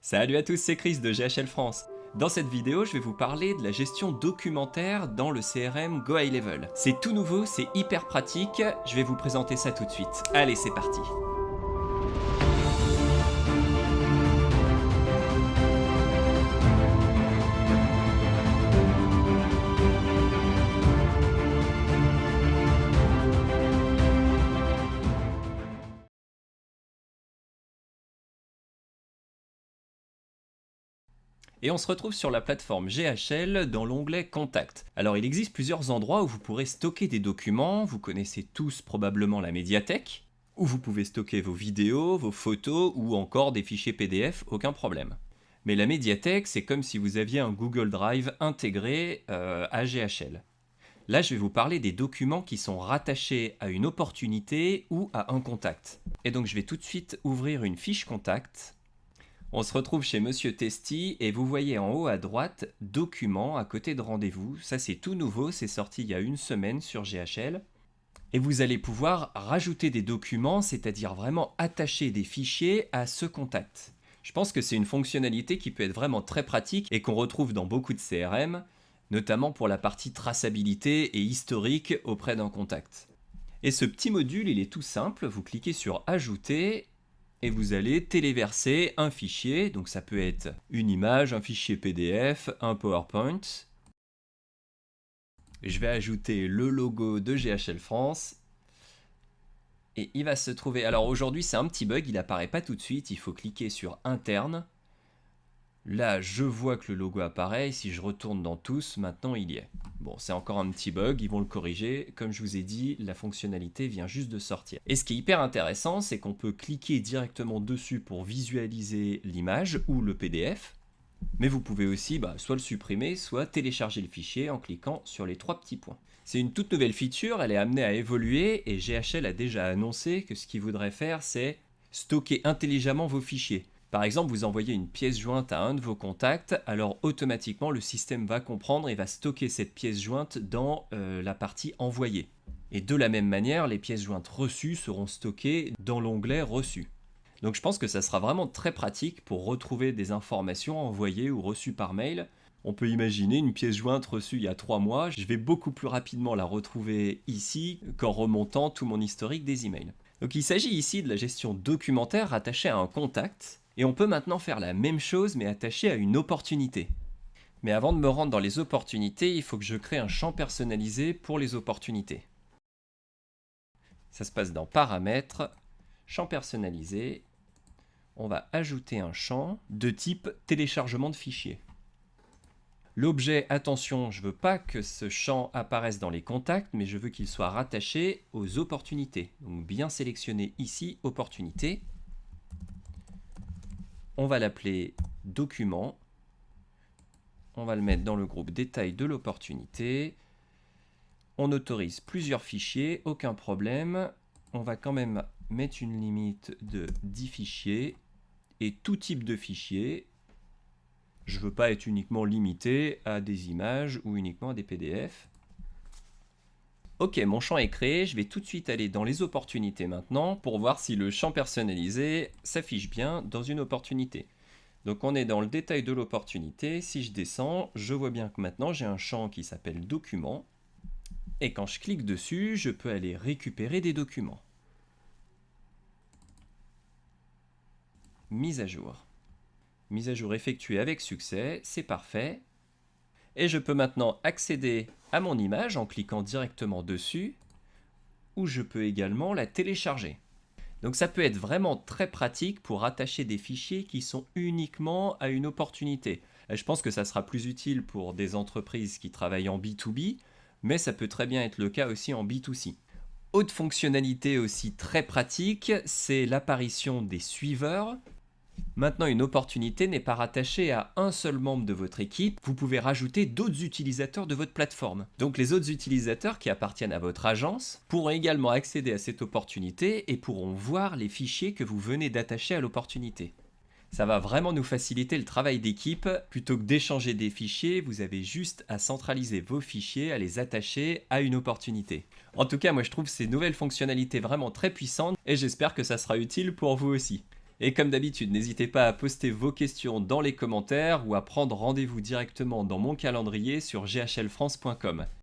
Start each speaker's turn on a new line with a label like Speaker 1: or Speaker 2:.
Speaker 1: Salut à tous, c'est Chris de GHL France. Dans cette vidéo, je vais vous parler de la gestion documentaire dans le CRM Go High Level. C'est tout nouveau, c'est hyper pratique, je vais vous présenter ça tout de suite. Allez, c'est parti. Et on se retrouve sur la plateforme GHL dans l'onglet Contact. Alors il existe plusieurs endroits où vous pourrez stocker des documents, vous connaissez tous probablement la médiathèque, où vous pouvez stocker vos vidéos, vos photos ou encore des fichiers PDF, aucun problème. Mais la médiathèque, c'est comme si vous aviez un Google Drive intégré à GHL. Là, je vais vous parler des documents qui sont rattachés à une opportunité ou à un contact. Et donc je vais tout de suite ouvrir une fiche contact. On se retrouve chez Monsieur Testy et vous voyez en haut à droite Documents à côté de Rendez-vous. Ça c'est tout nouveau, c'est sorti il y a une semaine sur GHL. Et vous allez pouvoir rajouter des documents, c'est-à-dire vraiment attacher des fichiers à ce contact. Je pense que c'est une fonctionnalité qui peut être vraiment très pratique et qu'on retrouve dans beaucoup de CRM, notamment pour la partie traçabilité et historique auprès d'un contact. Et ce petit module, il est tout simple, vous cliquez sur Ajouter et vous allez téléverser un fichier, donc ça peut être une image, un fichier PDF, un PowerPoint. Je vais ajouter le logo de GHL France. Et il va se trouver... Alors aujourd'hui c'est un petit bug, il n'apparaît pas tout de suite, il faut cliquer sur Interne. Là je vois que le logo apparaît, et si je retourne dans Tous, maintenant il y est. Bon, c'est encore un petit bug, ils vont le corriger. Comme je vous ai dit, la fonctionnalité vient juste de sortir. Et ce qui est hyper intéressant, c'est qu'on peut cliquer directement dessus pour visualiser l'image ou le PDF. Mais vous pouvez aussi soit le supprimer, soit télécharger le fichier en cliquant sur les trois petits points. C'est une toute nouvelle feature, elle est amenée à évoluer et GHL a déjà annoncé que ce qu'il voudrait faire, c'est stocker intelligemment vos fichiers. Par exemple, vous envoyez une pièce jointe à un de vos contacts, alors automatiquement le système va comprendre et va stocker cette pièce jointe dans la partie envoyée. Et de la même manière, les pièces jointes reçues seront stockées dans l'onglet reçu. Donc je pense que ça sera vraiment très pratique pour retrouver des informations envoyées ou reçues par mail. On peut imaginer une pièce jointe reçue il y a 3 mois, je vais beaucoup plus rapidement la retrouver ici qu'en remontant tout mon historique des emails. Donc il s'agit ici de la gestion documentaire rattachée à un contact. Et on peut maintenant faire la même chose mais attachée à une opportunité. Mais avant de me rendre dans les opportunités, il faut que je crée un champ personnalisé pour les opportunités. Ça se passe dans Paramètres, Champ personnalisé. On va ajouter un champ de type téléchargement de fichiers. L'objet, attention, je ne veux pas que ce champ apparaisse dans les contacts, mais je veux qu'il soit rattaché aux opportunités. Donc bien sélectionner ici, opportunité. On va l'appeler document. On va le mettre dans le groupe détail de l'opportunité. On autorise plusieurs fichiers, aucun problème. On va quand même mettre une limite de 10 fichiers et tout type de fichiers. Je ne veux pas être uniquement limité à des images ou uniquement à des PDF. Ok, mon champ est créé, je vais tout de suite aller dans les opportunités maintenant pour voir si le champ personnalisé s'affiche bien dans une opportunité. Donc on est dans le détail de l'opportunité, si je descends, je vois bien que maintenant j'ai un champ qui s'appelle document. Et quand je clique dessus, je peux aller récupérer des documents. Mise à jour. Mise à jour effectuée avec succès, c'est parfait. Et je peux maintenant accéder à mon image en cliquant directement dessus, ou je peux également la télécharger. Donc ça peut être vraiment très pratique pour attacher des fichiers qui sont uniquement à une opportunité. Je pense que ça sera plus utile pour des entreprises qui travaillent en B2B, mais ça peut très bien être le cas aussi en B2C. Autre fonctionnalité aussi très pratique, c'est l'apparition des suiveurs. Maintenant, une opportunité n'est pas rattachée à un seul membre de votre équipe, vous pouvez rajouter d'autres utilisateurs de votre plateforme. Donc les autres utilisateurs qui appartiennent à votre agence pourront également accéder à cette opportunité et pourront voir les fichiers que vous venez d'attacher à l'opportunité. Ça va vraiment nous faciliter le travail d'équipe. Plutôt que d'échanger des fichiers, vous avez juste à centraliser vos fichiers, à les attacher à une opportunité. En tout cas, moi je trouve ces nouvelles fonctionnalités vraiment très puissantes et j'espère que ça sera utile pour vous aussi. Et comme d'habitude, n'hésitez pas à poster vos questions dans les commentaires ou à prendre rendez-vous directement dans mon calendrier sur ghlfrance.com.